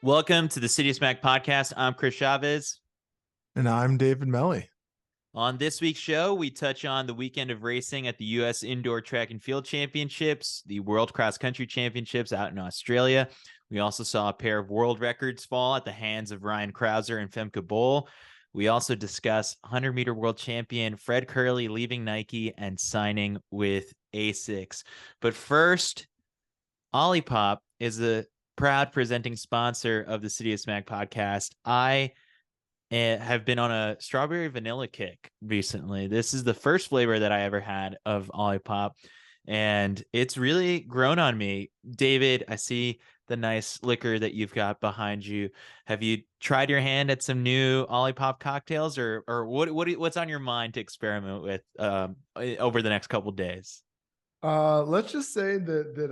Welcome to the CITIUS Mag podcast. I'm Chris Chavez. And I'm David Melly. On this week's show, we touch on the weekend of racing at the U.S. Indoor Track and Field Championships, the World Cross Country Championships out in Australia. We also saw a pair of world records fall at the hands of Ryan Crouser and Femke Bol. We also discuss 100-meter world champion Fred Kerley leaving Nike and signing with Asics. But first, Olipop is a proud presenting sponsor of the CITIUS Mag podcast. I have been on a strawberry vanilla kick recently. This is the first flavor that I ever had of Olipop, and it's really grown on me. David, I see the nice liquor that you've got behind you. Have you tried your hand at some new Olipop cocktails, or what's on your mind to experiment with over the next couple of days? Let's just say that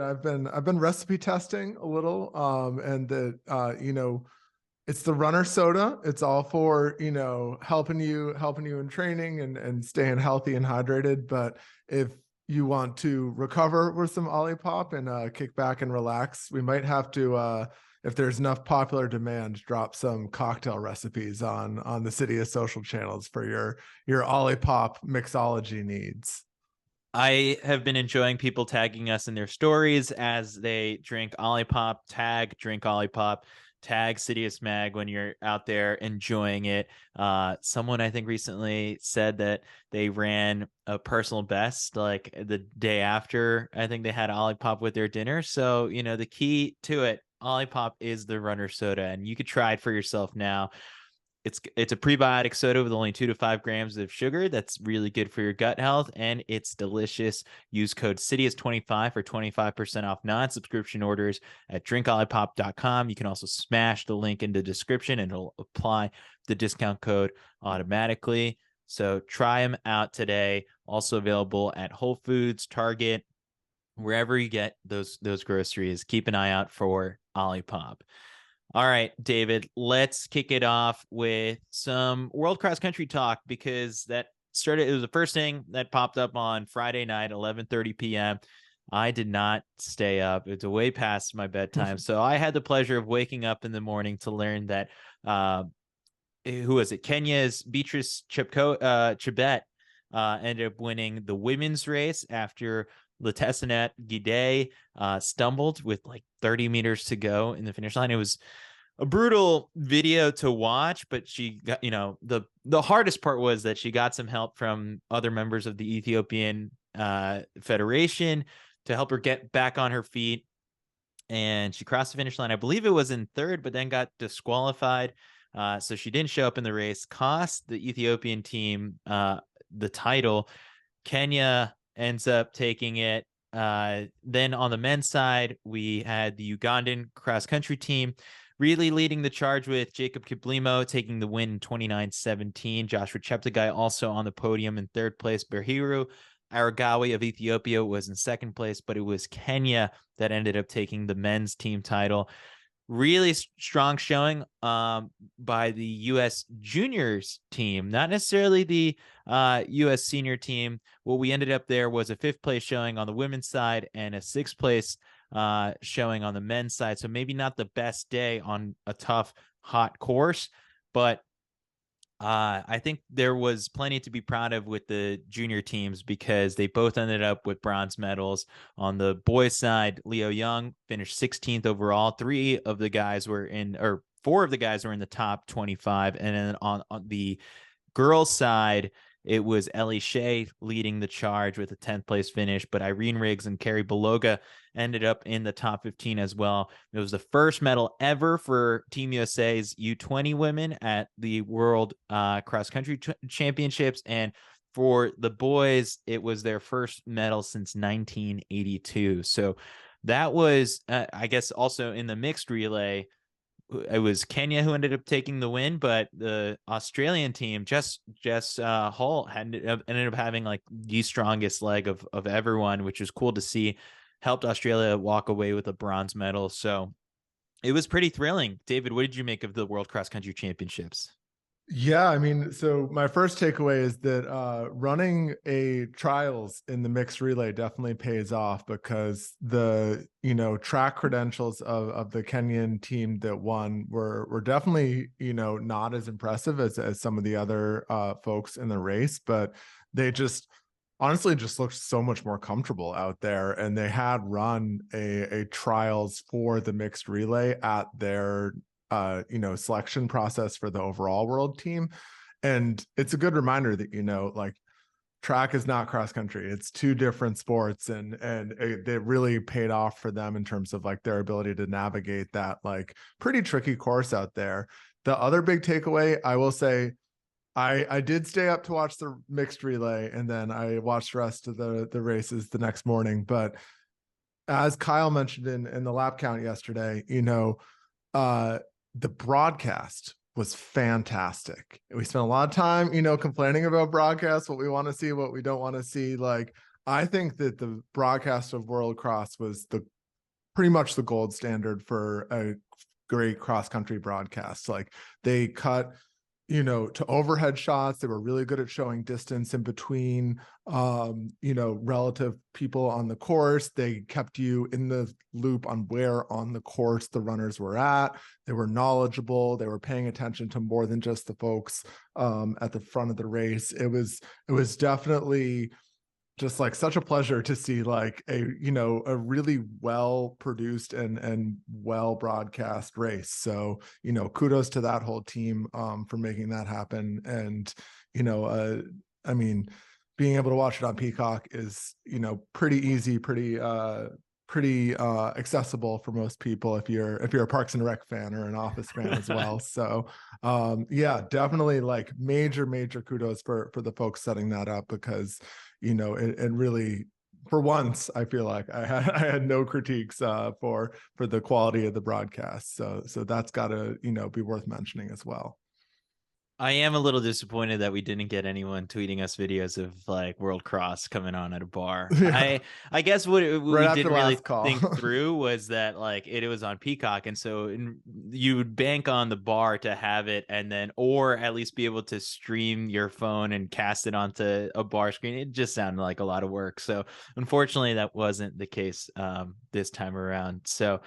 I've been recipe testing a little, and that it's the runner soda. It's all for helping you in training and staying healthy and hydrated. But if you want to recover with some Olipop and kick back and relax, we might have to, if there's enough popular demand, drop some cocktail recipes on the CITIUS social channels for your Olipop mixology needs. I have been enjoying people tagging us in their stories as they drink Olipop. Tag drink Olipop. Tag CITIUS Mag when you're out there enjoying it. Someone I think recently said that they ran a personal best like the day after I think they had Olipop with their dinner. So, the key to it, Olipop is the runner soda, and you could try it for yourself now. It's a prebiotic soda with only 2 to 5 grams of sugar. That's really good for your gut health, and it's delicious. Use code CITIUS25 for 25% off non-subscription orders at drinkolipop.com. You can also smash the link in the description, and it'll apply the discount code automatically. So try them out today. Also available at Whole Foods, Target, wherever you get those groceries. Keep an eye out for Olipop. All right, David, let's kick it off with some World Cross Country talk, because it was the first thing that popped up on Friday night, 11:30 p.m. I did not stay up. It's way past my bedtime. So I had the pleasure of waking up in the morning to learn that, who was it? Kenya's Beatrice Chebet ended up winning the women's race after Letesenet Gide stumbled with like 30 meters to go in the finish line. It was a brutal video to watch, but she got, the hardest part was that she got some help from other members of the Ethiopian Federation to help her get back on her feet. And she crossed the finish line. I believe it was in third, but then got disqualified. So she didn't show up in the race, cost the Ethiopian team the title. Kenya ends up taking it. Then on the men's side, we had the Ugandan cross-country team really leading the charge, with Jacob Kiplimo taking the win in 29:17. Joshua Cheptegei also on the podium in third place. Berhiru Aragawi of Ethiopia was in second place, but it was Kenya that ended up taking the men's team title. Really strong showing by the U.S. juniors team, not necessarily the U.S. senior team. What we ended up there was a 5th place showing on the women's side and a 6th place showing on the men's side. So maybe not the best day on a tough, hot course, but I think there was plenty to be proud of with the junior teams, because they both ended up with bronze medals. On the boys' side, Leo Young finished 16th overall. 4 of the guys were in the top 25. And then on the girls' side, it was Ellie Shea leading the charge with a 10th place finish, but Irene Riggs and Carrie Beloga ended up in the top 15 as well. It was the first medal ever for Team USA's U20 women at the World Cross Country Championships. And for the boys, it was their first medal since 1982. So that was, I guess, also in the mixed relay. It was Kenya who ended up taking the win, but the Australian team, Jess Hull, ended up having like the strongest leg of everyone, which is cool to see. Helped Australia walk away with a bronze medal. So it was pretty thrilling. David, what did you make of the World Cross Country Championships? Yeah, I mean, so my first takeaway is that running a trials in the mixed relay definitely pays off, because the track credentials of the Kenyan team that won were definitely not as impressive as some of the other folks in the race, but they just honestly just looked so much more comfortable out there, and they had run a trials for the mixed relay at their selection process for the overall world team. And it's a good reminder that like, track is not cross country. It's two different sports, and it really paid off for them in terms of like their ability to navigate that like pretty tricky course out there. The other big takeaway, I will say, I did stay up to watch the mixed relay, and then I watched the rest of the races the next morning. But as Kyle mentioned in the lap count yesterday, uh the broadcast was fantastic. We spent a lot of time, complaining about broadcasts, what we want to see, what we don't want to see. Like, I think that the broadcast of World Cross was the pretty much the gold standard for a great cross country broadcast. Like, they cut to overhead shots. They were really good at showing distance in between, relative people on the course. They kept you in the loop on where on the course the runners were at. They were knowledgeable. They were paying attention to more than just the folks at the front of the race. It was definitely just like such a pleasure to see like a really well produced and well broadcast race. So kudos to that whole team for making that happen. And I mean, being able to watch it on Peacock is pretty easy, pretty accessible for most people if you're a Parks and Rec fan or an Office fan as well. So yeah, definitely like major kudos for the folks setting that up, because it really, for once, I feel like I had no critiques for the quality of the broadcast. So that's got to be worth mentioning as well. I am a little disappointed that we didn't get anyone tweeting us videos of like World Cross coming on at a bar. Yeah. I guess what Right we after didn't really last call. think through was that like it was on Peacock, and so you would bank on the bar to have it, and then or at least be able to stream your phone and cast it onto a bar screen. It just sounded like a lot of work. So unfortunately, that wasn't the case this time around. So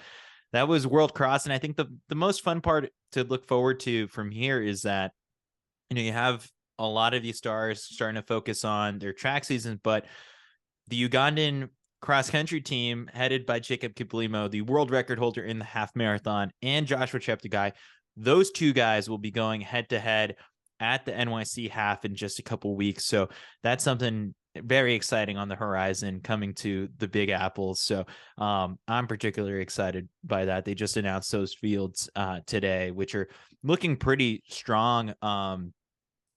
that was World Cross, and I think the most fun part to look forward to from here is that you have a lot of these stars starting to focus on their track seasons, but the Ugandan cross country team headed by Jacob Kiplimo, the world record holder in the half marathon, and Joshua Cheptegei, those two guys will be going head to head at the NYC half in just a couple weeks. So that's something very exciting on the horizon coming to the Big Apples. So I'm particularly excited by that. They just announced those fields today, which are looking pretty strong.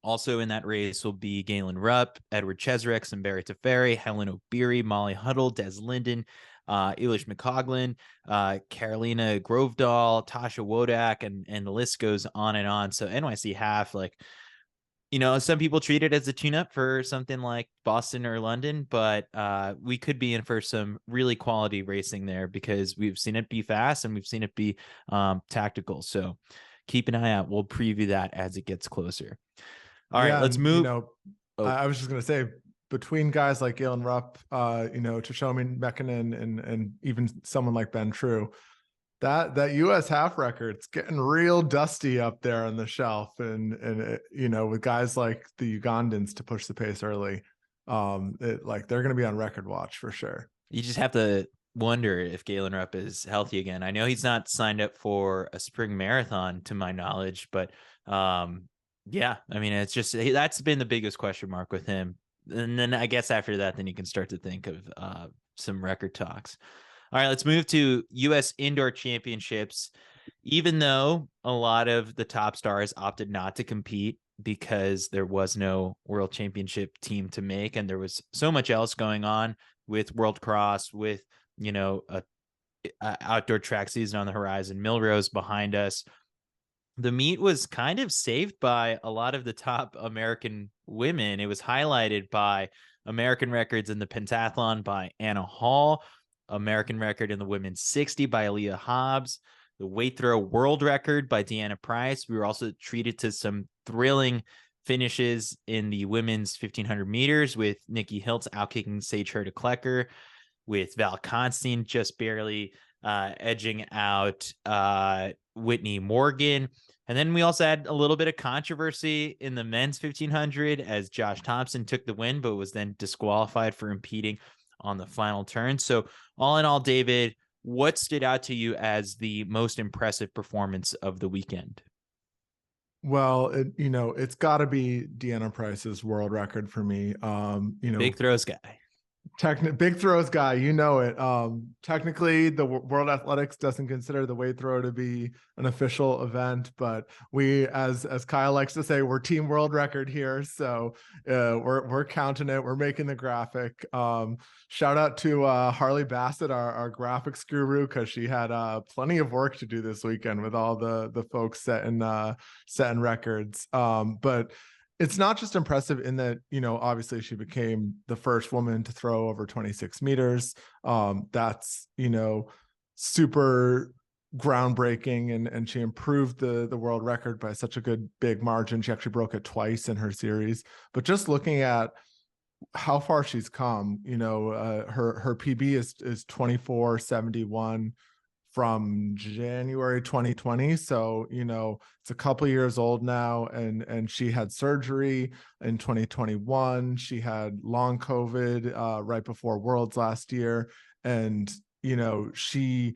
Also in that race will be Galen Rupp, Edward Cheserek, Barry Teferi, Helen O'Beary, Molly Huddle, Des Linden, Elish McCoglin, Carolina Grovedahl, Tasha Wodak, and the list goes on and on. So NYC half, like, some people treat it as a tune-up for something like Boston or London, but we could be in for some really quality racing there, because we've seen it be fast and we've seen it be tactical. So keep an eye out. We'll preview that as it gets closer. All right, let's move. I was just gonna say, between guys like Galen Rupp, Tashomi Mekinen, and even someone like Ben True, that US half record's getting real dusty up there on the shelf, and with guys like the Ugandans to push the pace early, like they're gonna be on record watch for sure. You just have to wonder if Galen Rupp is healthy again. I know he's not signed up for a spring marathon to my knowledge, but yeah, I mean, it's just that's been the biggest question mark with him. And then I guess after that, then you can start to think of some record talks. All right, let's move to U.S. Indoor Championships. Even though a lot of the top stars opted not to compete because there was no World Championship team to make, and there was so much else going on with World Cross, with a outdoor track season on the horizon, Millrose behind us. The meet was kind of saved by a lot of the top American women. It was highlighted by American records in the pentathlon by Anna Hall, American record in the women's 60 by Aaliyah Hobbs, the weight throw world record by Deanna Price. We were also treated to some thrilling finishes in the women's 1500 meters with Nikki Hiltz outkicking Sage Herta-Klecker, with Val Constein just barely edging out Whitney Morgan. And then we also had a little bit of controversy in the men's 1500 as Josh Thompson took the win, but was then disqualified for impeding on the final turn. So all in all, David, what stood out to you as the most impressive performance of the weekend? Well, it's got to be Deanna Price's world record for me. Big throws guy. Big throws guy, it. Technically, the World Athletics doesn't consider the weight throw to be an official event, but we, as Kyle likes to say, we're team world record here, so we're counting it. We're making the graphic. Shout out to Harley Bassett, our graphics guru, because she had plenty of work to do this weekend with all the folks setting records. But it's not just impressive in that, obviously she became the first woman to throw over 26 meters. That's, super groundbreaking, and she improved the world record by such a good big margin. She actually broke it twice in her series. But just looking at how far she's come, her PB is 24:71 from January 2020. So, it's a couple years old now, and she had surgery in 2021. She had long COVID right before Worlds last year. And, she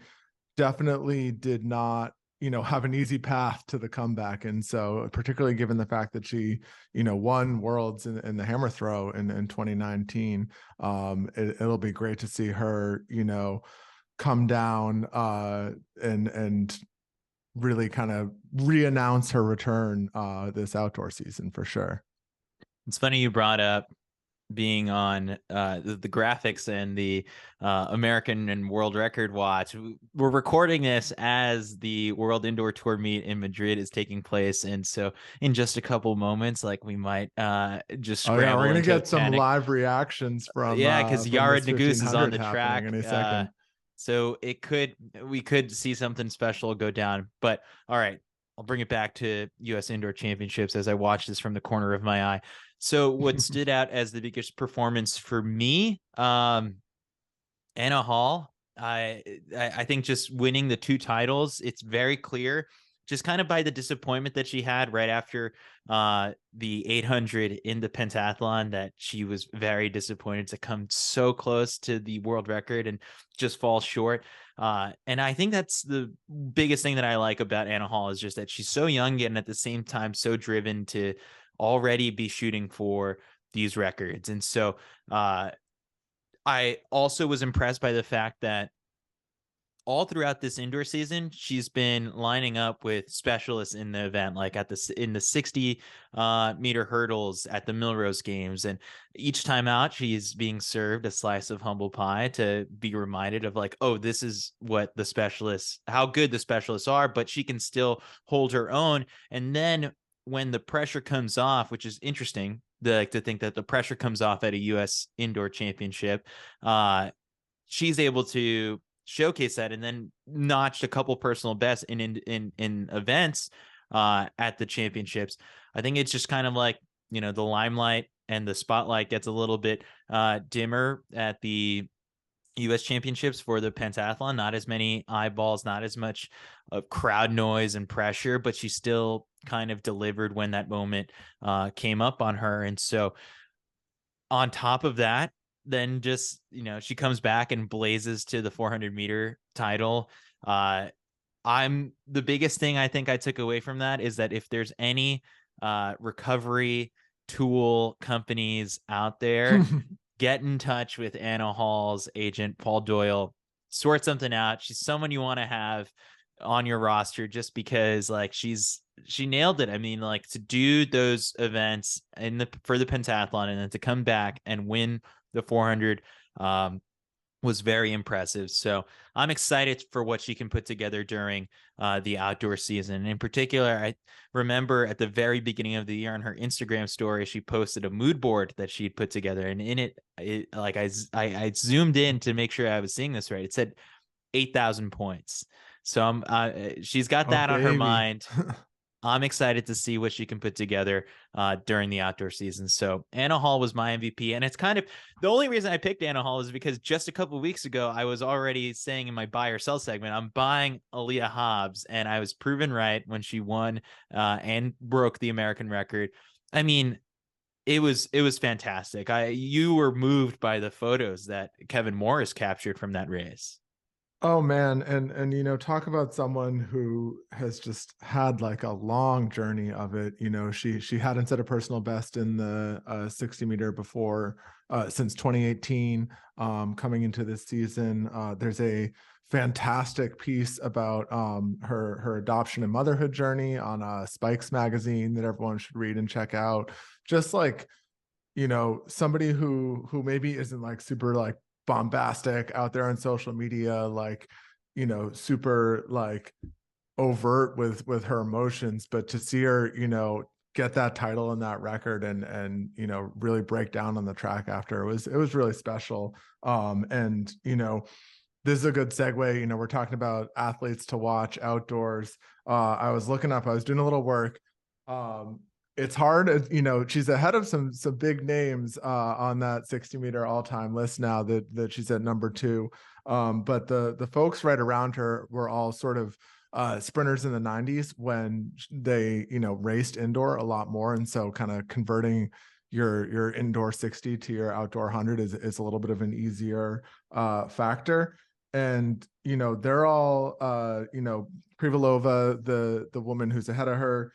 definitely did not, have an easy path to the comeback. And so, particularly given the fact that she, won Worlds in the hammer throw in 2019, it'll be great to see her, come down and really kind of re-announce her return this outdoor season for sure. It's funny you brought up being on the graphics and the American and world record watch. We're recording this as the World Indoor Tour meet in Madrid is taking place, and so in just a couple moments, like, we might just scramble. We're gonna get some live reactions from because Yared Nuguse is on the track any second. So we could see something special go down. But all right, I'll bring it back to U.S. Indoor Championships as I watch this from the corner of my eye. So what stood out as the biggest performance for me, Anna Hall, I think just winning the 2 titles, it's very clear, just kind of by the disappointment that she had right after the 800 in the pentathlon, that she was very disappointed to come so close to the world record and just fall short. And I think that's the biggest thing that I like about Anna Hall, is just that she's so young and at the same time so driven to already be shooting for these records. And so I also was impressed by the fact that all throughout this indoor season, she's been lining up with specialists in the event, like in the 60 meter hurdles at the Millrose Games. And each time out, she's being served a slice of humble pie to be reminded of, like, oh, this is what the specialists, how good the specialists are, but she can still hold her own. And then when the pressure comes off, which is interesting, to think that the pressure comes off at a U.S. Indoor Championship, she's able to showcase that and then notched a couple personal bests in events at the championships. I think it's just kind of like, the limelight and the spotlight gets a little bit dimmer at the U.S. championships for the pentathlon. Not as many eyeballs, not as much crowd noise and pressure, but she still kind of delivered when that moment came up on her. And so on top of that, then just, she comes back and blazes to the 400 meter title. The biggest thing I think I took away from that is that if there's any recovery tool companies out there, get in touch with Anna Hall's agent, Paul Doyle, sort something out. She's someone you want to have on your roster, just because, like, she nailed it. I mean, like, to do those events for the pentathlon and then to come back and win the 400 was very impressive. So I'm excited for what she can put together during the outdoor season. And in particular, I remember at the very beginning of the year on her Instagram story, she posted a mood board that she'd put together. And in it like I zoomed in to make sure I was seeing this right. It said 8,000 points. So she's got Oh, that on her baby. mind. I'm excited to see what she can put together during the outdoor season. So Anna Hall was my MVP. And it's kind of the only reason I picked Anna Hall is because just a couple of weeks ago, I was already saying in my buy or sell segment, I'm buying Aaliyah Hobbs. And I was proven right when she won and broke the American record. I mean, it was fantastic. You were moved by the photos that Kevin Morris captured from that race. Oh man, and talk about someone who has just had like a long journey of it. She hadn't set a personal best in the 60-meter before since 2018. Coming into this season, there's a fantastic piece about her adoption and motherhood journey on Spikes magazine that everyone should read and check out. Just like somebody who maybe isn't like super like bombastic out there on social media, like super like overt with her emotions, but to see her get that title and that record and really break down on the track after, it was really special. And this is a good segue. We're talking about athletes to watch outdoors. I was doing a little work. It's hard, she's ahead of some big names on that 60-meter all-time list now that she's at number 2. But the folks right around her were all sort of sprinters in the 90s when they raced indoor a lot more, and so kind of converting your indoor 60 to your outdoor 100 is a little bit of an easier factor. And they're all Privalova, the woman who's ahead of her,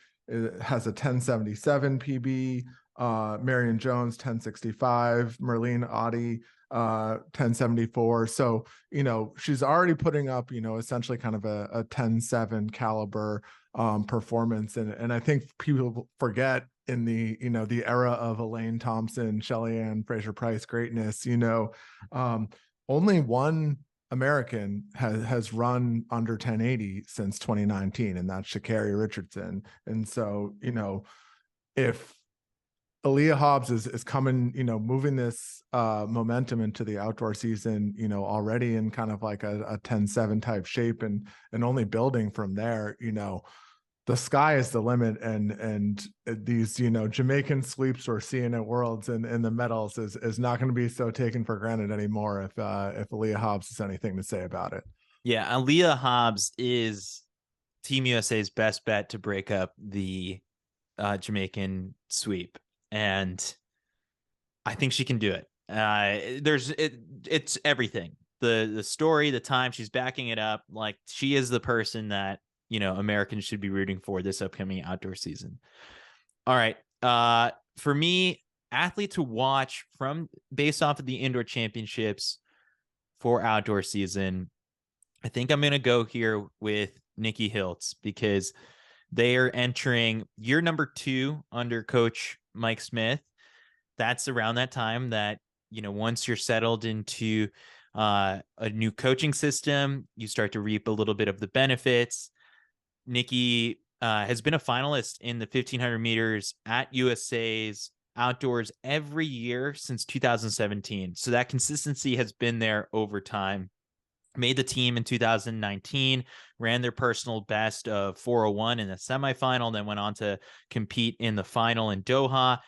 has a 1077 PB. Marion Jones 1065, Merlene Audi 1074. So she's already putting up essentially kind of a 10-7 caliber performance, and I think people forget in the era of Elaine Thompson, Shelly Ann Fraser Price greatness, only one American has run under 1080 since 2019, and that's Sha'Carri Richardson. And so if Aaliyah Hobbs is coming, moving this momentum into the outdoor season, already in kind of like a 10-7 type shape, and only building from there, the sky is the limit, and these Jamaican sweeps we're seeing at Worlds and the medals is not going to be so taken for granted anymore if Aaliyah Hobbs has anything to say about it. Yeah, Aaliyah Hobbs is Team USA's best bet to break up the Jamaican sweep, and I think she can do it. It's everything. The story, the time, she's backing it up. Like, she is the person that Americans should be rooting for this upcoming outdoor season. All right. For me, athlete to watch from based off of the indoor championships for outdoor season, I think I'm going to go here with Nikki Hiltz, because they are entering year number 2 under coach Mike Smith. That's around that time that, once you're settled into a new coaching system, you start to reap a little bit of the benefits. Nikki has been a finalist in the 1500 meters at USA's outdoors every year since 2017. So that consistency has been there over time. Made the team in 2019, ran their personal best of 4:01 in the semifinal, then went on to compete in the final in Doha.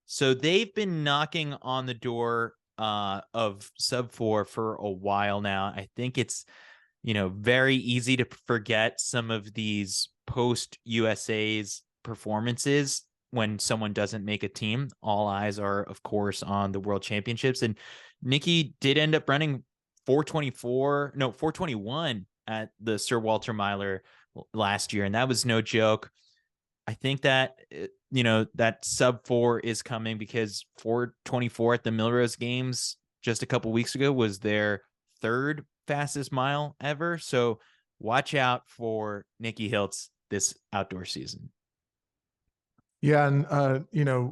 So they've been knocking on the door of sub 4 for a while now. I think it's very easy to forget some of these post USA's performances when someone doesn't make a team. All eyes are, of course, on the World Championships. And Nikki did end up running 421 at the Sir Walter Meiler last year, and that was no joke. I think that that sub 4 is coming, because 424 at the Millrose Games just a couple weeks ago was their 3rd fastest mile ever. So watch out for Nikki Hiltz this outdoor season. Yeah, and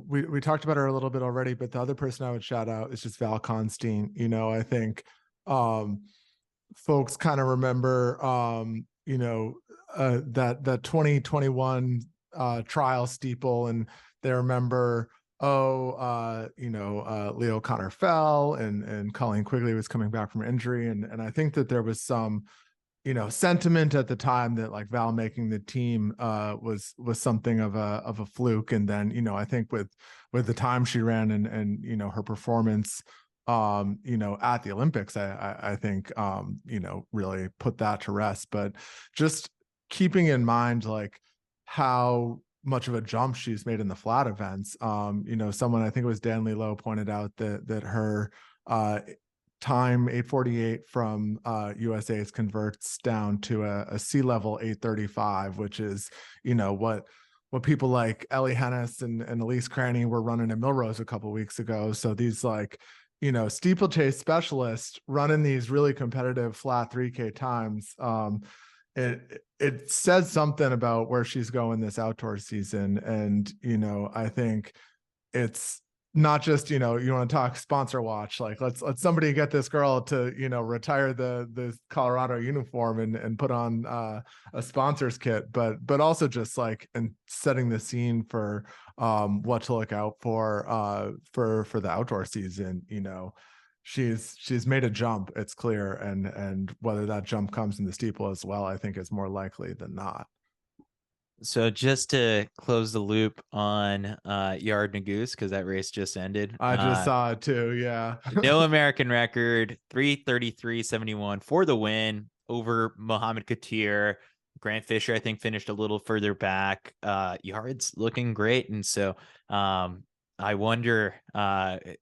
we talked about her a little bit already, but the other person I would shout out is just Val Constein. I think folks kind of remember that 2021 trial steeple, and they remember Leo Connor fell, and Colleen Quigley was coming back from injury, and I think that there was some sentiment at the time that like Val making the team was something of a fluke. And then, I think with the time she ran and her performance at the Olympics, I think really put that to rest. But just keeping in mind like how much of a jump she's made in the flat events. Someone, I think it was Dan Lowe, pointed out that her time 8:48 from USA's converts down to a sea level 8:35, which is what people like Ellie Hennis and Elise Cranny were running in Milrose a couple weeks ago. So these like steeplechase specialists running these really competitive flat 3K times. It says something about where she's going this outdoor season. And I think it's not just you want to talk sponsor watch, like let's somebody get this girl to retire the Colorado uniform and put on a sponsor's kit, but also just like and setting the scene for what to look out for the outdoor season. She's made a jump, it's clear, and whether that jump comes in the steeple as well, I think is more likely than not. So just to close the loop on Yard Nagoose, because that race just ended. I just saw it too. Yeah. No American record, 3:33.71 for the win over Mohamed Katir. Grant Fisher, I think, finished a little further back. Yard's looking great. And so I wonder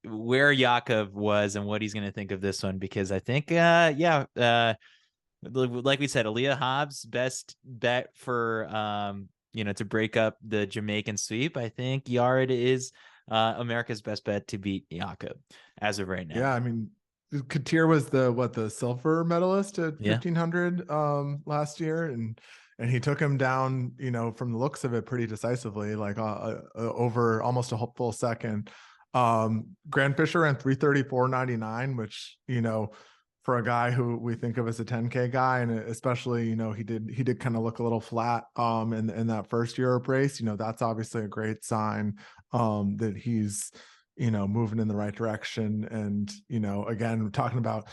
where Yakov was and what he's going to think of this one, because I think, like we said, Aaliyah Hobbs, best bet for to break up the Jamaican sweep. I think Yard is America's best bet to beat Jakob as of right now. Yeah, I mean, Katir was the silver medalist at 1500 last year, and he took him down, from the looks of it, pretty decisively, like over almost a full second. Grant Fisher ran 3:34.99, which for a guy who we think of as a 10K guy, and especially he did kind of look a little flat in that first Europe race. That's obviously a great sign that he's moving in the right direction. And again, talking about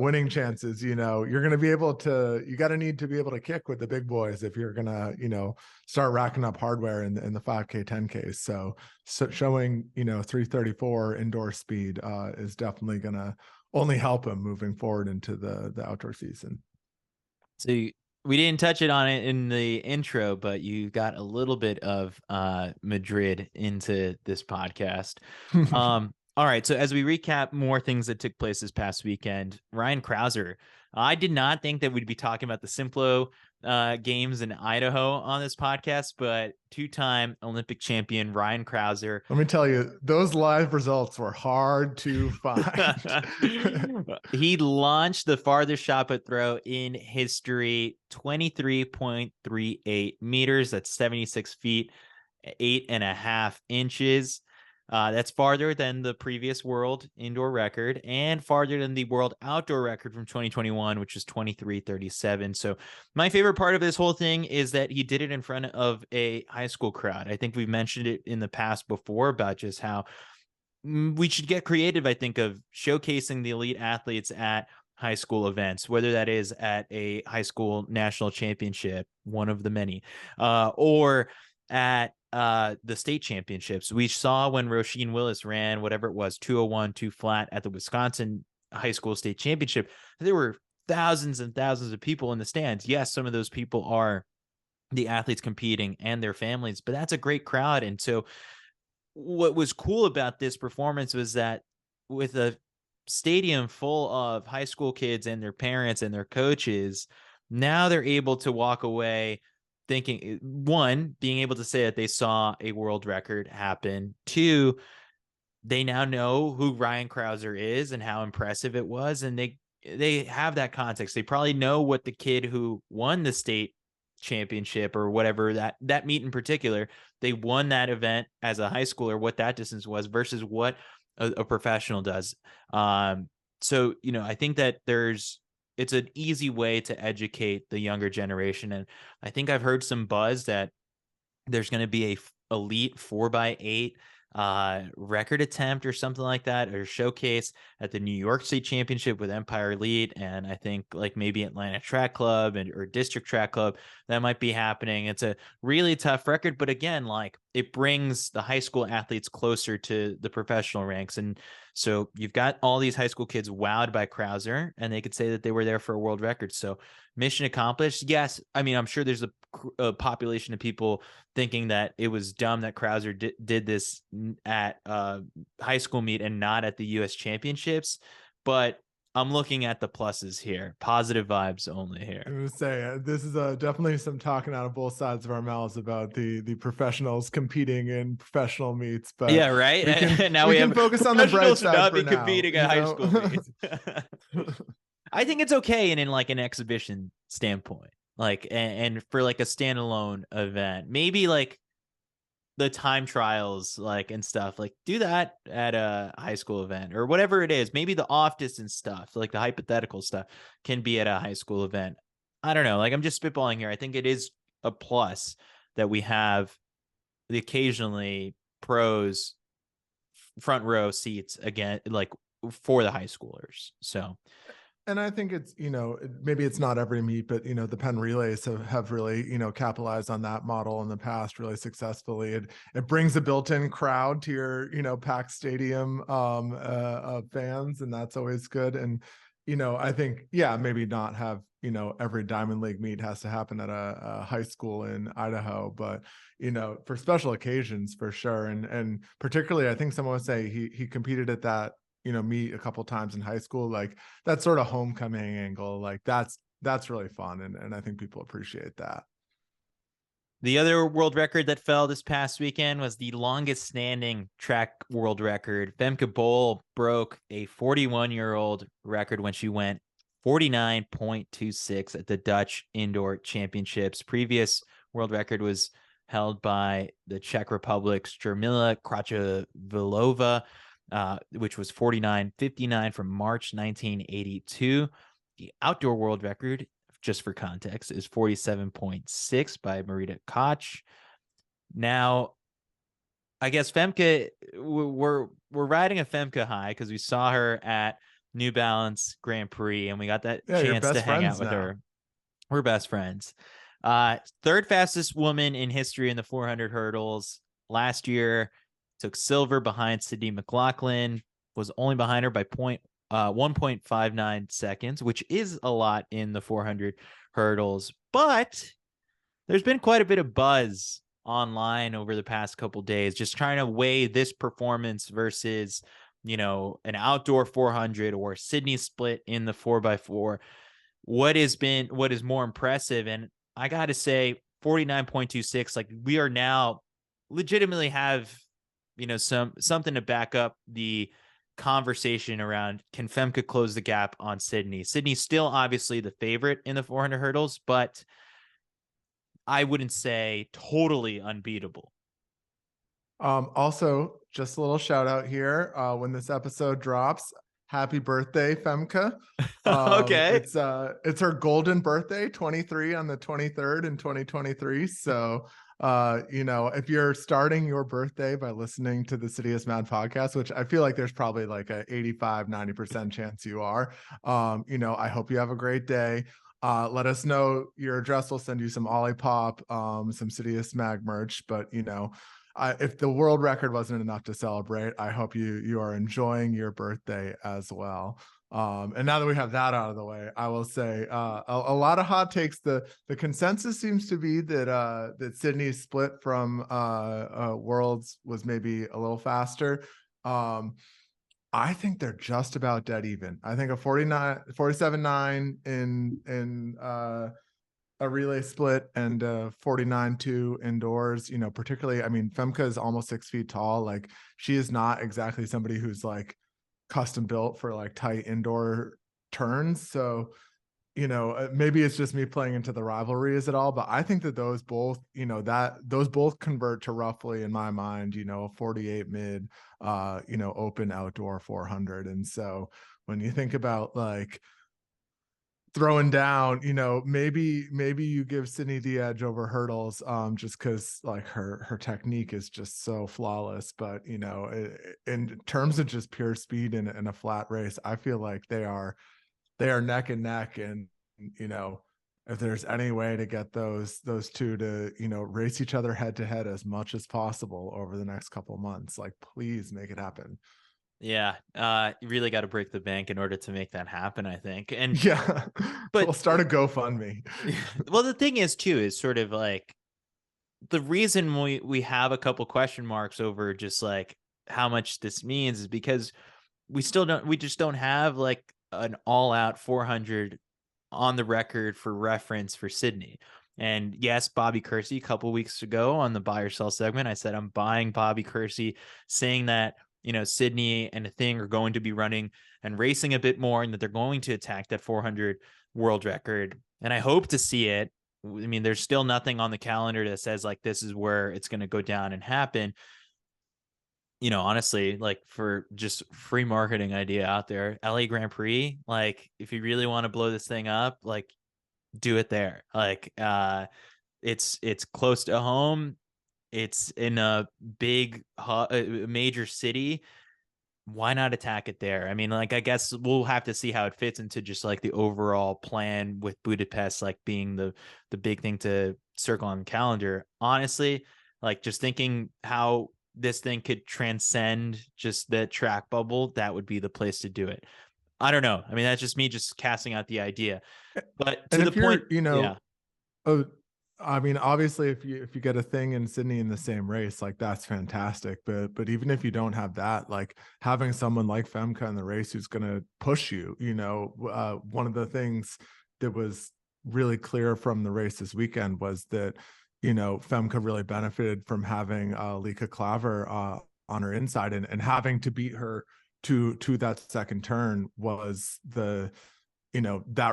winning chances, you're going to be able to, you got to need to be able to kick with the big boys if you're going to start racking up hardware in the 5K 10Ks. So showing 3:34 indoor speed is definitely going to only help him moving forward into the outdoor season. So we didn't touch it on it in the intro, but you got a little bit of Madrid into this podcast. All right. So as we recap more things that took place this past weekend, Ryan Crouser, I did not think that we'd be talking about the Simplo games in Idaho on this podcast, but two-time Olympic champion Ryan Crouser. Let me tell you, those live results were hard to find. He launched the farthest shot put throw in history, 23.38 meters. That's 76 feet, 8.5 inches. That's farther than the previous world indoor record and farther than the world outdoor record from 2021, which is 23:37. So my favorite part of this whole thing is that he did it in front of a high school crowd. I think we've mentioned it in the past before about just how we should get creative, I think, of showcasing the elite athletes at high school events, whether that is at a high school national championship, one of the many, or at the state championships. We saw when Roisin Willis ran whatever it was, 201, 2 flat at the Wisconsin high school state championship, there were thousands and thousands of people in the stands. Yes, some of those people are the athletes competing and their families, but that's a great crowd. And so what was cool about this performance was that with a stadium full of high school kids and their parents and their coaches, now they're able to walk away thinking, one, being able to say that they saw a world record happen. Two, they now know who Ryan Crouser is and how impressive it was. And they have that context. They probably know what the kid who won the state championship or whatever, that meet in particular, they won that event as a high schooler, what that distance was versus what a professional does. So, I think that it's an easy way to educate the younger generation. And I think I've heard some buzz that there's going to be a elite 4x8 record attempt or something like that, or showcase at the New York State Championship with Empire Elite, and I think like maybe Atlanta Track Club or District Track Club, that might be happening. It's a really tough record, but again, like it brings the high school athletes closer to the professional ranks. And so you've got all these high school kids wowed by Krauser, and they could say that they were there for a world record. So mission accomplished. Yes, I mean, I'm sure there's a population of people thinking that it was dumb that Krauser did this at high school meet and not at the U.S. championships. But I'm looking at the pluses here. Positive vibes only here. I'm going to say this is definitely some talking out of both sides of our mouths about the professionals competing in professional meets. But yeah, right. Now we can focus on the bright side not for be now, competing at high school meets. I think it's okay in like an exhibition standpoint, like and for like a standalone event, maybe like the time trials, like and stuff, like do that at a high school event or whatever it is. Maybe the off distance stuff, like the hypothetical stuff, can be at a high school event. I don't know. Like I'm just spitballing here. I think it is a plus that we have the occasionally pros front row seats again, like for the high schoolers. So. And I think it's, maybe it's not every meet, but, the Penn Relays have really, capitalized on that model in the past really successfully. It brings a built-in crowd to your, packed stadium of fans, and that's always good. And, I think, yeah, maybe not have, every Diamond League meet has to happen at a high school in Idaho, but, for special occasions for sure. And particularly, I think someone would say he competed at that, meet a couple times in high school, like that sort of homecoming angle, like that's really fun. And I think people appreciate that. The other world record that fell this past weekend was the longest standing track world record. Femke Bol broke a 41-year-old record when she went 49.26 at the Dutch Indoor Championships. Previous world record was held by the Czech Republic's Jarmila Kratochvilova, which was 49.59 from March 1982. The outdoor world record, just for context, is 47.6 by Marita Koch. Now, I guess Femke, we're riding a Femke high because we saw her at New Balance Grand Prix and we got that chance to hang out with her. We're best friends. Third fastest woman in history in the 400 hurdles. Last year, took silver behind Sydney McLaughlin, was only behind her by 1.59 seconds, which is a lot in the 400 hurdles. But there's been quite a bit of buzz online over the past couple days, just trying to weigh this performance versus, an outdoor 400 or Sydney split in the 4x4. What is more impressive? And I got to say 49.26, like we are now legitimately have, something to back up the conversation around, can Femke close the gap on Sydney? Sydney's still obviously the favorite in the 400 hurdles, but I wouldn't say totally unbeatable. Also, just a little shout out here. When this episode drops, happy birthday, Femke. Okay. It's her golden birthday, 23 on the 23rd in 2023. So if you're starting your birthday by listening to the CITIUS Mad podcast, which I feel like there's probably like a 85-90% chance you are, I hope you have a great day. Let us know your address. We'll send you some Olipop, some CITIUS Mag merch. But if the world record wasn't enough to celebrate, I hope you are enjoying your birthday as well. And now that we have that out of the way, I will say a lot of hot takes. The consensus seems to be that Sydney's split from Worlds was maybe a little faster. I think they're just about dead even. I think a 47.9 in a relay split and 49.2 indoors, particularly, I mean, Femke is almost 6 feet tall. Like she is not exactly somebody who's like custom built for like tight indoor turns. So, maybe it's just me playing into the rivalry is it all, but I think that those both, those both convert to roughly, in my mind, a 48 mid, open outdoor 400. And so when you think about like throwing down, maybe you give Sydney the edge over hurdles, just because like her technique is just so flawless. But in terms of just pure speed in a flat race, I feel like they are neck and neck. And if there's any way to get those two to race each other head to head as much as possible over the next couple of months, like please make it happen. Yeah, you really got to break the bank in order to make that happen, I think. And Yeah, but we'll start a GoFundMe. well, the thing is too is sort of like the reason we have a couple question marks over just like how much this means is because we just don't have like an all out 400 on the record for reference for Sydney. And yes, Bobby Kersey, a couple weeks ago on the buy or sell segment, I said I'm buying Bobby Kersey, saying that Sydney and a thing are going to be running and racing a bit more, and that they're going to attack that 400 world record. And I hope to see it. I mean, there's still nothing on the calendar that says like this is where it's going to go down and happen. Honestly, like for just free marketing idea out there, LA Grand Prix, like if you really want to blow this thing up, like do it there. Like it's close to home. It's in a big major city. Why not attack it there? I mean, like I guess we'll have to see how it fits into just like the overall plan with Budapest like being the big thing to circle on the calendar. Honestly, like just thinking how this thing could transcend just the track bubble, that would be the place to do it. I don't know. I mean, that's just me just casting out the idea. But to And the if you're, point, yeah. oh, I mean, obviously, if you get a thing in Sydney in the same race, like that's fantastic. But even if you don't have that, like having someone like Femke in the race who's going to push you, one of the things that was really clear from the race this weekend was that Femke really benefited from having Lika Klaver on her inside, and having to beat her to that second turn was that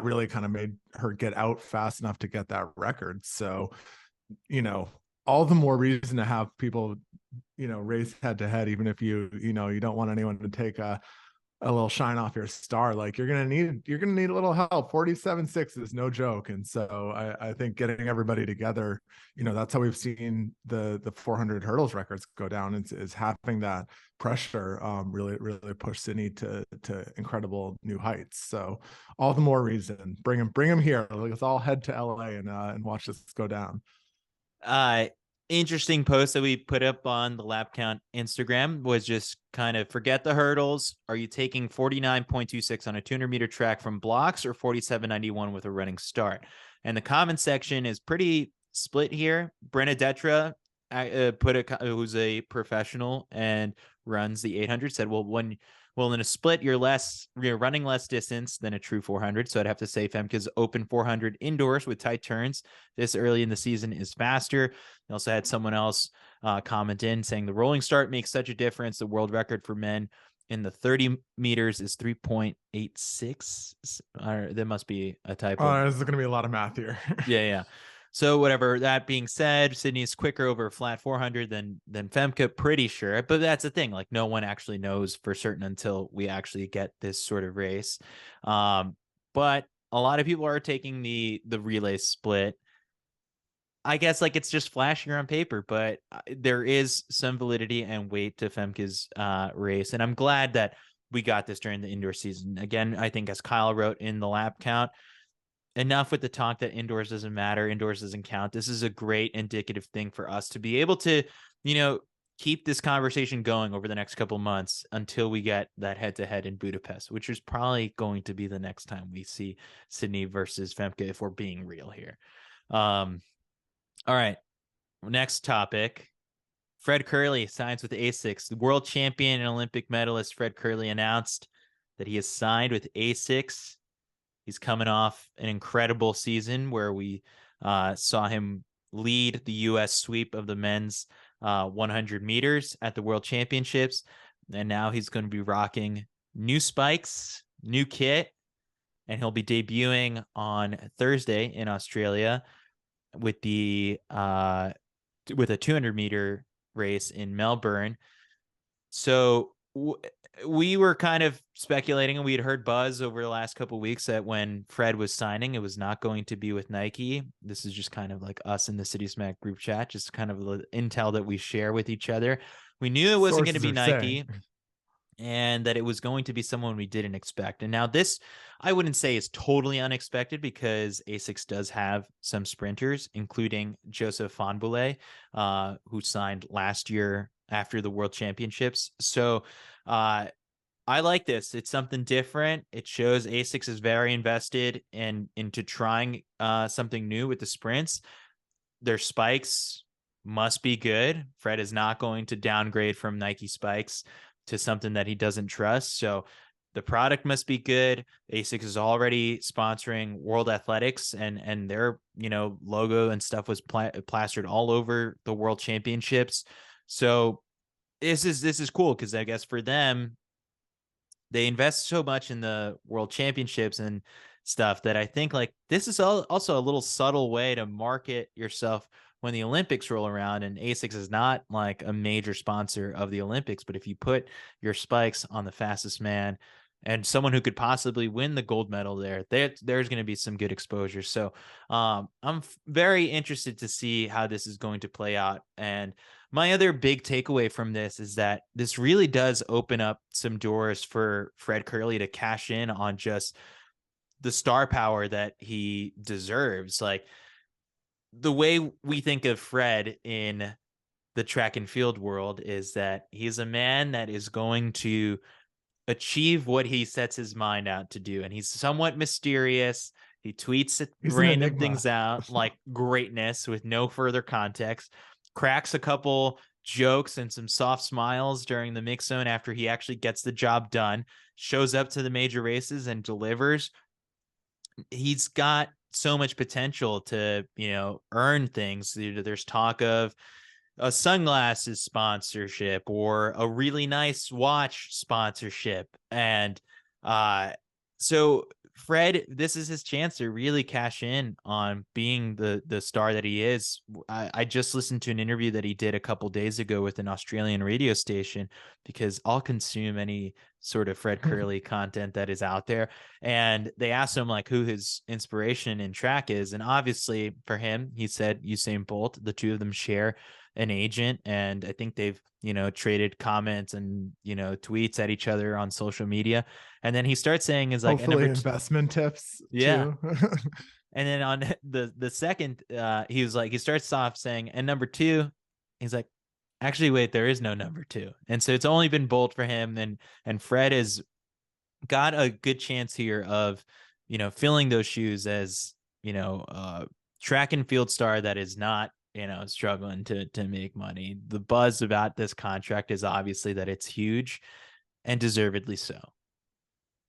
really kind of made her get out fast enough to get that record. So, all the more reason to have people, race head to head, even if you don't want anyone to take a little shine off your star. Like you're gonna need a little help. 47.6 is no joke. And so I think getting everybody together, that's how we've seen the 400 hurdles records go down, is having that pressure really push Sydney to incredible new heights. So all the more reason, bring him here. Let's all head to LA and watch this go down. Interesting post that we put up on the lap count Instagram was just kind of forget the hurdles. Are you taking 49.26 on a 200-meter track from blocks or 47.91 with a running start? And the comment section is pretty split here. Brenna Detra who's a professional and runs the 800, said, well, in a split, you're running less distance than a true 400. So I'd have to say Femke's open 400 indoors with tight turns this early in the season is faster. I also had someone else comment in saying the rolling start makes such a difference. The world record for men in the 30 meters is 3.86. There must be a typo. There's going to be a lot of math here. Yeah. So whatever. That being said, Sydney's quicker over a flat 400 than Femke, pretty sure. But that's the thing. Like no one actually knows for certain until we actually get this sort of race. But a lot of people are taking the relay split. I guess like it's just flashier on paper, but there is some validity and weight to Femke's race. And I'm glad that we got this during the indoor season. Again, I think as Kyle wrote in the lap count, enough with the talk that indoors doesn't matter, indoors doesn't count. This is a great indicative thing for us to be able to, keep this conversation going over the next couple months until we get that head-to-head in Budapest, which is probably going to be the next time we see Sydney versus Femke, if we're being real here. All right, next topic. Fred Kerley signs with Asics. The world champion and Olympic medalist Fred Kerley announced that he has signed with Asics. He's coming off an incredible season where we saw him lead the U.S. sweep of the men's 100 meters at the World Championships. And now he's going to be rocking new spikes, new kit, and he'll be debuting on Thursday in Australia with a 200-meter race in Melbourne. So we were kind of speculating, and we had heard buzz over the last couple of weeks that when Fred was signing, it was not going to be with Nike. This is just kind of like us in the CITIUS Mag group chat, just kind of the intel that we share with each other. We knew it wasn't going to Sources be are Nike. saying. And that it was going to be someone we didn't expect. And now this, I wouldn't say is totally unexpected, because Asics does have some sprinters, including Joseph Fonboulet, who signed last year after the World Championships. So I like this. It's something different. It shows Asics is very invested into trying something new with the sprints. Their spikes must be good. Fred is not going to downgrade from Nike spikes to something that he doesn't trust. So the product must be good. Asics is already sponsoring World Athletics, and their, logo and stuff was plastered all over the World Championships. So this is cool, because I guess for them, they invest so much in the World Championships and stuff that I think like this is also a little subtle way to market yourself when the Olympics roll around. And Asics is not like a major sponsor of the Olympics, but if you put your spikes on the fastest man and someone who could possibly win the gold medal there's going to be some good exposure. So I'm very interested to see how this is going to play out. And my other big takeaway from this is that this really does open up some doors for Fred Kerley to cash in on just the star power that he deserves. Like, the way we think of Fred in the track and field world is that he's a man that is going to achieve what he sets his mind out to do. And he's somewhat mysterious. He tweets random things out like greatness with no further context, cracks a couple jokes and some soft smiles during the mix zone after he actually gets the job done, shows up to the major races and delivers. He's got so much potential to, earn things. There's talk of a sunglasses sponsorship or a really nice watch sponsorship. And so Fred, this is his chance to really cash in on being the star that he is. I just listened to an interview that he did a couple days ago with an Australian radio station, because I'll consume any sort of Fred Kerley content that is out there. And they asked him like who his inspiration in track is. And obviously for him, he said Usain Bolt. The two of them share an agent, and I think they've, traded comments and, tweets at each other on social media. And then he starts saying is like, hopefully investment tips yeah. too. And then on the second, he was like, he starts off saying, and number two, he's like, actually, wait, there is no number two. And so it's only been Bolt for him. And Fred has got a good chance here of, filling those shoes as, track and field star that is not, struggling to make money. The buzz about this contract is obviously that it's huge, and deservedly so.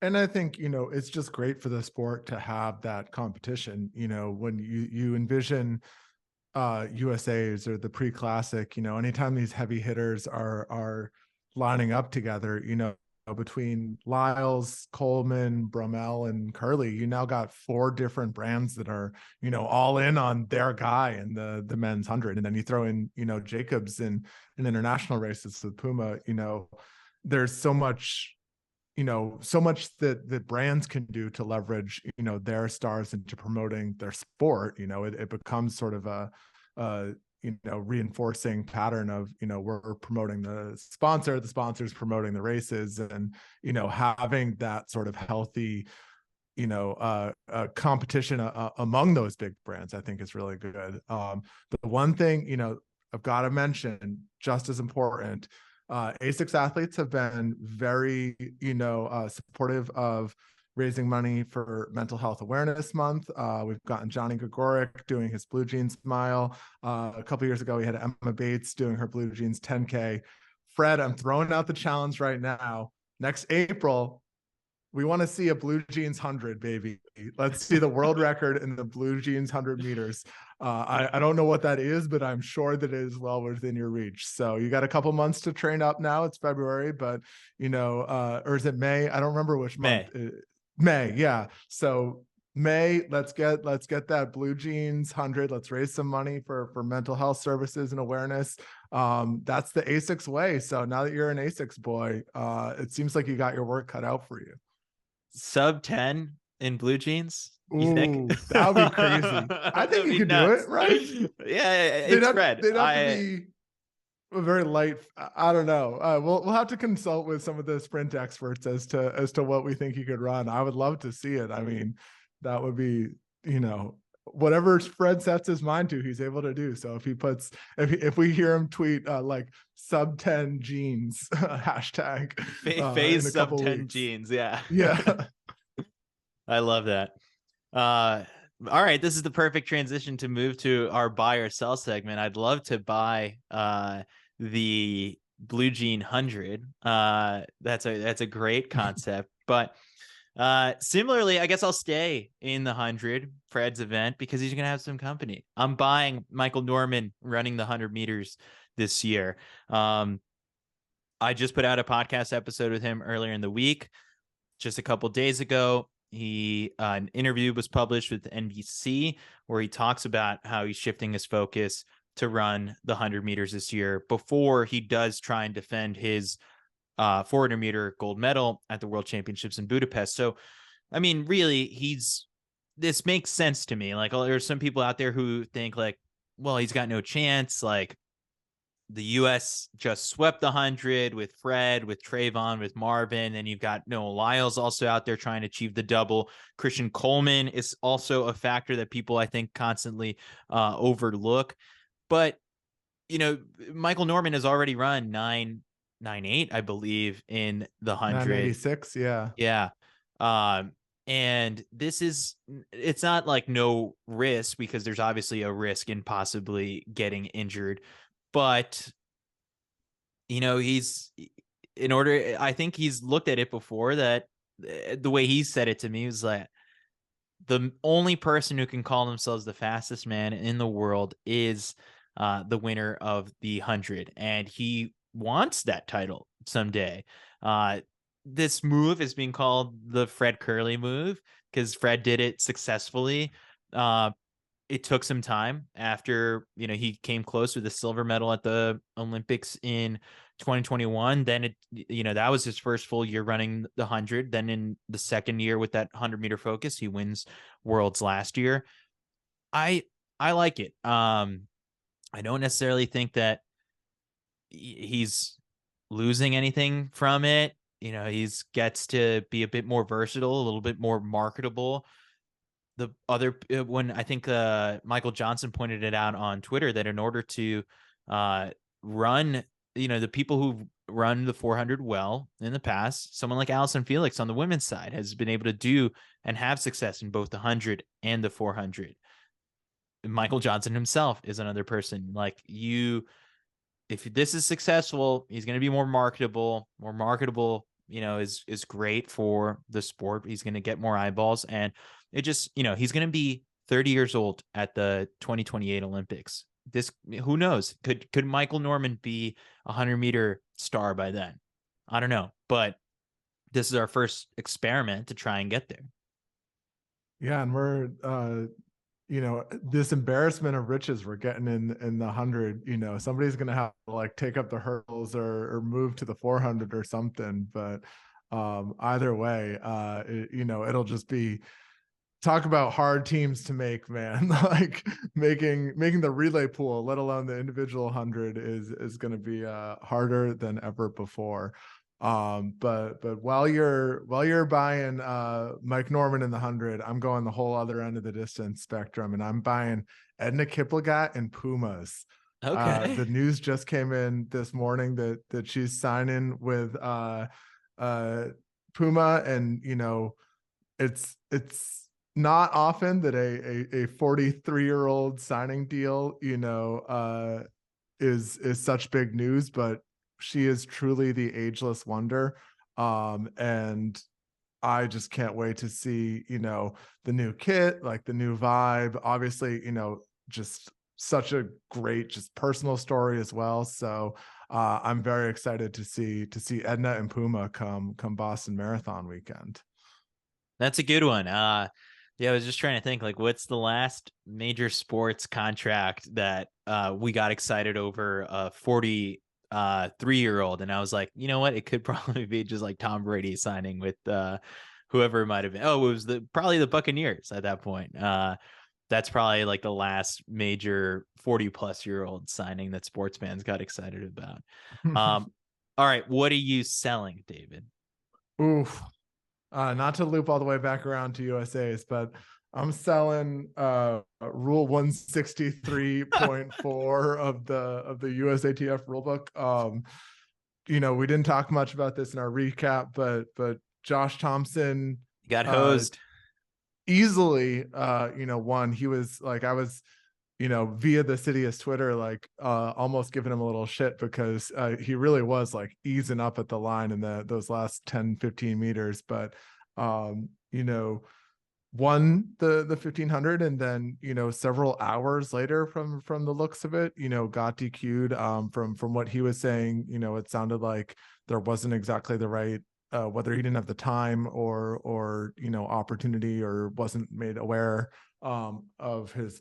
And I think, it's just great for the sport to have that competition. When you envision USAs or the pre-classic, anytime these heavy hitters are lining up together, between Lyles, Coleman, Bromell, and Kerley, you now got 4 different brands that are, all in on their guy in the men's 100. And then you throw in, Jacobs in international races with Puma. There's so much that brands can do to leverage, their stars into promoting their sport. It becomes sort of a reinforcing pattern of, we're promoting the sponsor's promoting the races, and, having that sort of healthy, competition among those big brands, I think is really good. The one thing, I've got to mention, just as important, Asics athletes have been very, supportive of raising money for Mental Health Awareness Month. We've gotten Johnny Gregoric doing his Blue Jeans Mile. A couple years ago, we had Emma Bates doing her Blue Jeans 10K. Fred, I'm throwing out the challenge right now. Next April, we want to see a Blue Jeans 100, baby. Let's see the world record in the Blue Jeans 100 meters. I don't know what that is, but I'm sure that it is well within your reach. So you got a couple months to train up now. It's February, but, or is it May? I don't remember which month. May, yeah. So May, let's get that Blue Jeans 100. Let's raise some money for mental health services and awareness. that's the Asics way. So now that you're an Asics boy, it seems like you got your work cut out for you. Sub 10 in blue jeans, you think? Ooh, that would be crazy. I think That'd you be could do nuts. it, right? Yeah, it's Fred. They'd have to be a very light. I don't know. We'll have to consult with some of the sprint experts as to what we think he could run. I would love to see it. I mean, that would be, whatever Fred sets his mind to, he's able to do. So if we hear him tweet like sub 10 jeans hashtag phase in a sub couple 10 weeks. jeans, yeah. I love that. All right, this is the perfect transition to move to our buy or sell segment. I'd love to buy the Blue Jean 100. That's a great concept. But similarly, I guess I'll stay in the 100, Fred's event, because he's gonna have some company. I'm buying Michael Norman running the 100 meters this year. I just put out a podcast episode with him earlier in the week, just a couple days ago. An interview was published with NBC where he talks about how he's shifting his focus to run the 100 meters this year before he does try and defend his 400 meter gold medal at the World Championships in Budapest. So, I mean, really, this makes sense to me. Like, there's some people out there who think like, well, he's got no chance. Like, the U.S. just swept the 100 with Fred, with Trayvon, with Marvin, and you've got Noah Lyles also out there trying to achieve the double. Christian Coleman is also a factor that people, I think, constantly overlook. But, Michael Norman has already run 9.98, I believe, in the 100. 986, yeah. Yeah. And it's not like no risk, because there's obviously a risk in possibly getting injured. But, I think he's looked at it before, that the way he said it to me was like, the only person who can call themselves the fastest man in the world is the winner of the 100. And he wants that title someday. This move is being called the Fred Kerley move because Fred did it successfully. It took some time after, he came close with a silver medal at the Olympics in 2021. Then that was his first full year running the 100. Then in the second year with that 100-meter focus, he wins worlds last year. I like it. I don't necessarily think that he's losing anything from it. He's gets to be a bit more versatile, a little bit more marketable. The other, when I think Michael Johnson pointed it out on Twitter, that in order to run, the people who've run the 400 well in the past, someone like Allison Felix on the women's side has been able to do and have success in both the 100 and the 400. Michael Johnson himself is another person. Like, if this is successful, he's going to be more marketable. More marketable, is great for the sport. He's going to get more eyeballs, and it just, he's going to be 30 years old at the 2028 Olympics. Who knows? Could Michael Norman be a 100-meter star by then? I don't know, but this is our first experiment to try and get there. Yeah, and we're this embarrassment of riches we're getting in the 100. Somebody's gonna have to like take up the hurdles or move to the 400 or something. But either way, it'll just be, talk about hard teams to make, man. Like making the relay pool, let alone the individual 100, is going to be harder than ever before. But while you're buying Mike Norman in the 100, I'm going the whole other end of the distance spectrum, and I'm buying Edna Kiplagat and Pumas. Okay. The news just came in this morning that she's signing with Puma, and it's not often that a 43-year-old signing deal, is such big news, but she is truly the ageless wonder. And I just can't wait to see, the new kit, like the new vibe, obviously, just such a great, just personal story as well. So I'm very excited to see Edna and Puma come Boston Marathon weekend. That's a good one. Yeah, I was just trying to think, like, what's the last major sports contract that we got excited over a 43-year-old? And I was like, you know what? It could probably be just like Tom Brady signing with whoever it might have been. Oh, it was probably the Buccaneers at that point. That's probably like the last major 40-plus-year-old signing that sports fans got excited about. All right, what are you selling, David? Oof. Not to loop all the way back around to USA's, but I'm selling rule 163.4 of the USATF rulebook. We didn't talk much about this in our recap, but Josh Thompson You got hosed. easily won. He was like, I was via the CITIUS Twitter, like almost giving him a little shit because he really was like easing up at the line in those last 10-15 meters, but won the 1500, and then several hours later from the looks of it got DQ'd. From what he was saying, it sounded like there wasn't exactly the right whether he didn't have the time or opportunity, or wasn't made aware of his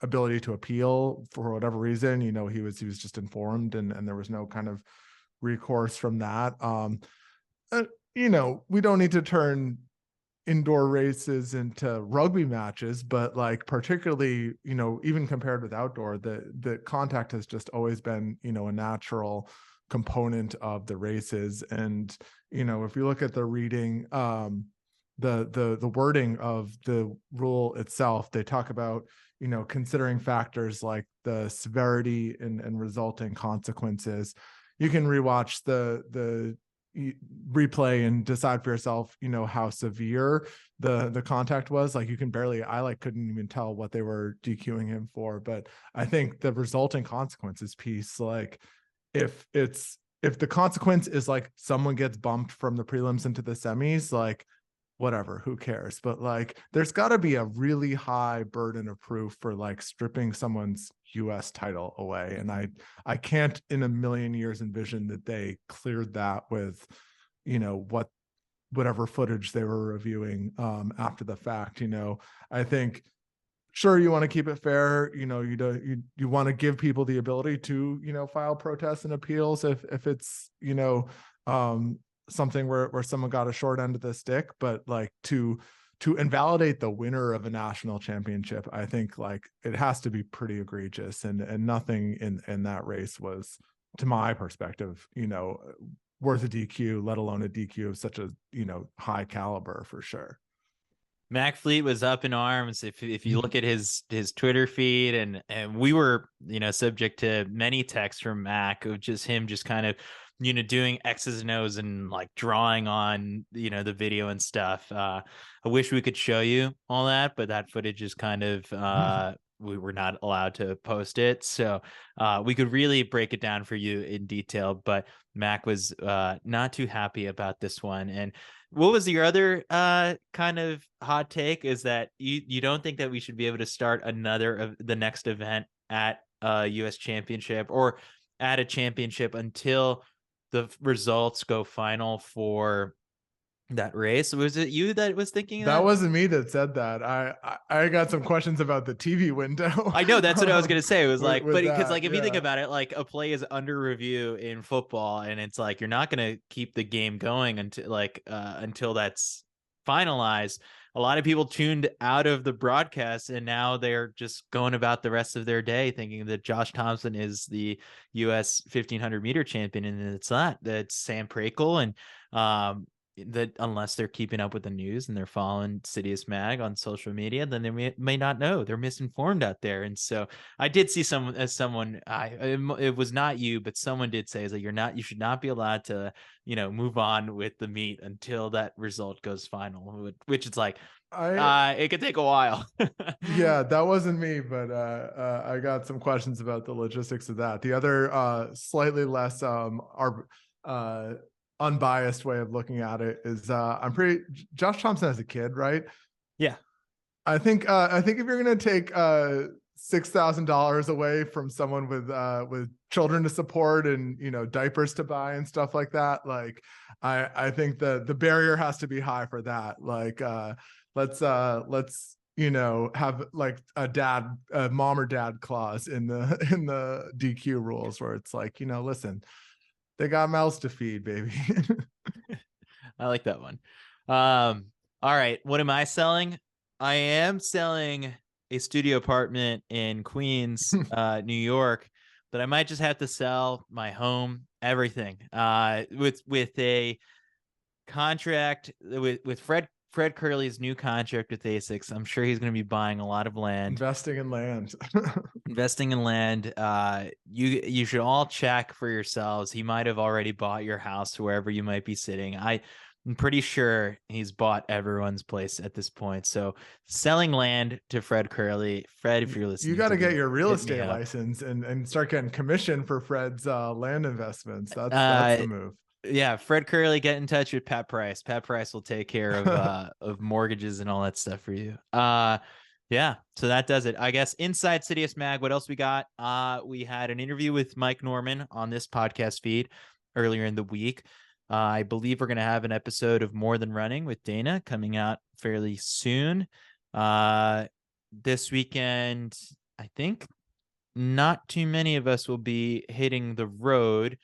ability to appeal for whatever reason. He was just informed, and there was no kind of recourse from that. We don't need to turn indoor races into rugby matches, but like particularly, even compared with outdoor, the contact has just always been, a natural component of the races. And, if you look at the reading, the wording of the rule itself, they talk about, considering factors like the severity and resulting consequences. You can rewatch the replay and decide for yourself, how severe the contact was. Like, you can barely, I like couldn't even tell what they were DQing him for. But I think the resulting consequences piece, like if the consequence is like someone gets bumped from the prelims into the semis, like whatever, who cares? But like, there's got to be a really high burden of proof for like stripping someone's US title away. And I can't in a million years envision that they cleared that with, whatever footage they were reviewing after the fact. I think, sure, you want to keep it fair. You want to give people the ability to, file protests and appeals if it's, something where someone got a short end of the stick. But like to invalidate the winner of a national championship, I think like it has to be pretty egregious, and nothing in that race was, to my perspective, worth a DQ, let alone a DQ of such a, high caliber, for sure. Mac Fleet was up in arms. If you look at his Twitter feed, and we were, subject to many texts from Mac of just him just kind of, doing X's and O's and like drawing on, the video and stuff. I wish we could show you all that, but that footage is kind of we were not allowed to post it. So we could really break it down for you in detail, but Mac was not too happy about this one. And what was your other kind of hot take, is that you don't think that we should be able to start another of the next event at a US championship or at a championship until the results go final for that race? Was it you that was thinking That wasn't me that said that. I got some questions about the TV window. I know, that's what I was gonna say. It was like, but because like if you think yeah. about it, like a play is under review in football, and it's like you're not gonna keep the game going until that's finalized. A lot of people tuned out of the broadcast, and now they're just going about the rest of their day thinking that Josh Thompson is the US 1500-meter champion, and it's not. That's Sam Prakel, and that unless they're keeping up with the news and they're following CITIUS Mag on social media, then they may not know. They're misinformed out there. And so I did see someone, it was not you, but someone did say, is that you should not be allowed to, move on with the meet until that result goes final, which is like, it could take a while. Yeah, that wasn't me, but I got some questions about the logistics of that. The other slightly less unbiased way of looking at it is Josh Thompson as a kid, right? Yeah. I think if you're gonna take $6,000 away from someone with children to support and diapers to buy and stuff like that, like I think the barrier has to be high for that. Like let's have like a mom or dad clause in the DQ rules where it's like, listen, they got mouths to feed, baby. I like that one. All right, what am I selling? I am selling a studio apartment in Queens, New York, but I might just have to sell my home, everything. With a contract with Fred Kerley's new contract with Asics. I'm sure he's going to be buying a lot of land. Investing in land. You should all check for yourselves. He might have already bought your house wherever you might be sitting. I'm pretty sure he's bought everyone's place at this point. So selling land to Fred Kerley. Fred, if you're listening, you got to get your real hit me estate up. license and start getting commission for Fred's land investments. That's the move. Yeah, Fred Kerley, get in touch with Pat Price. Pat Price will take care of mortgages and all that stuff for you. Yeah, so that does it. I guess inside CITIUS Mag, what else we got? We had an interview with Mike Norman on this podcast feed earlier in the week. I believe we're going to have an episode of More Than Running with Dana coming out fairly soon. This weekend, I think not too many of us will be hitting the road.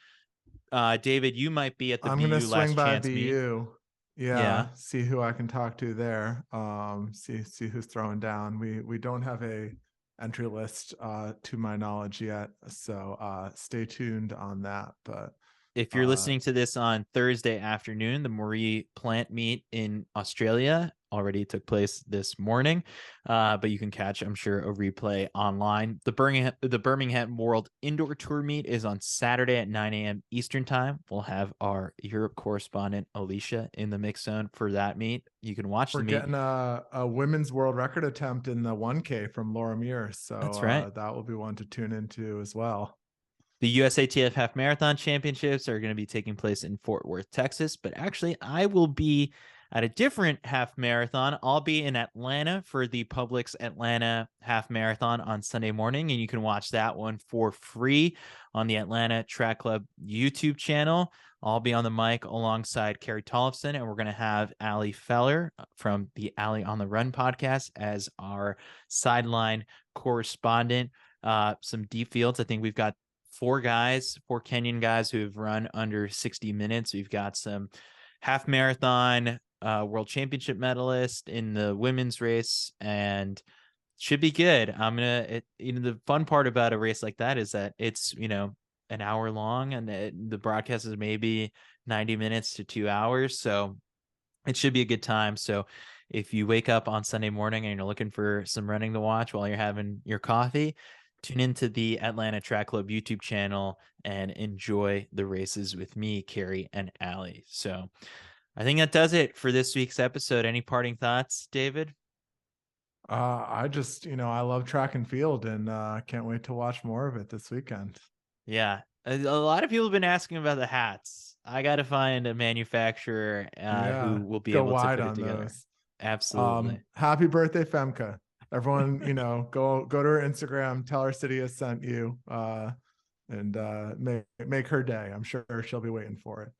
David, you might be at the I'm BU gonna swing by Last Chance BU. meet. Yeah, see who I can talk to there. See who's throwing down. We don't have a entry list to my knowledge yet, so stay tuned on that. But if you're listening to this on Thursday afternoon, the Marie Plant meet in Australia already took place this morning, but you can catch, I'm sure, a replay online. The Birmingham World Indoor Tour meet is on Saturday at 9 a.m. Eastern Time. We'll have our Europe correspondent Alicia in the mix zone for that meet. You can watch the meet. We're getting a women's world record attempt in the 1K from Laura Muir, so that's right. That will be one to tune into as well. The USATF Half Marathon Championships are going to be taking place in Fort Worth, Texas, but actually I will be at a different half marathon. I'll be in Atlanta for the Publix Atlanta Half Marathon on Sunday morning, and you can watch that one for free on the Atlanta Track Club YouTube channel. I'll be on the mic alongside Carrie Tollefson, and we're going to have Allie Feller from the Allie on the Run podcast as our sideline correspondent. Some deep fields. I think we've got four Kenyan guys who have run under 60 minutes. We've got some half marathon world championship medalist in the women's race, and should be good. The fun part about a race like that is that it's, an hour long, and the broadcast is maybe 90 minutes to 2 hours. So it should be a good time. So if you wake up on Sunday morning and you're looking for some running to watch while you're having your coffee, tune into the Atlanta Track Club YouTube channel and enjoy the races with me, Carrie, and Allie. So I think that does it for this week's episode. Any parting thoughts, David? I just, I love track and field, and can't wait to watch more of it this weekend. Yeah. A lot of people have been asking about the hats. I got to find a manufacturer who will be able to put it together. Those. Absolutely. Happy birthday, Femke. Everyone, go to her Instagram, tell her CITIUS sent you, and make her day. I'm sure she'll be waiting for it.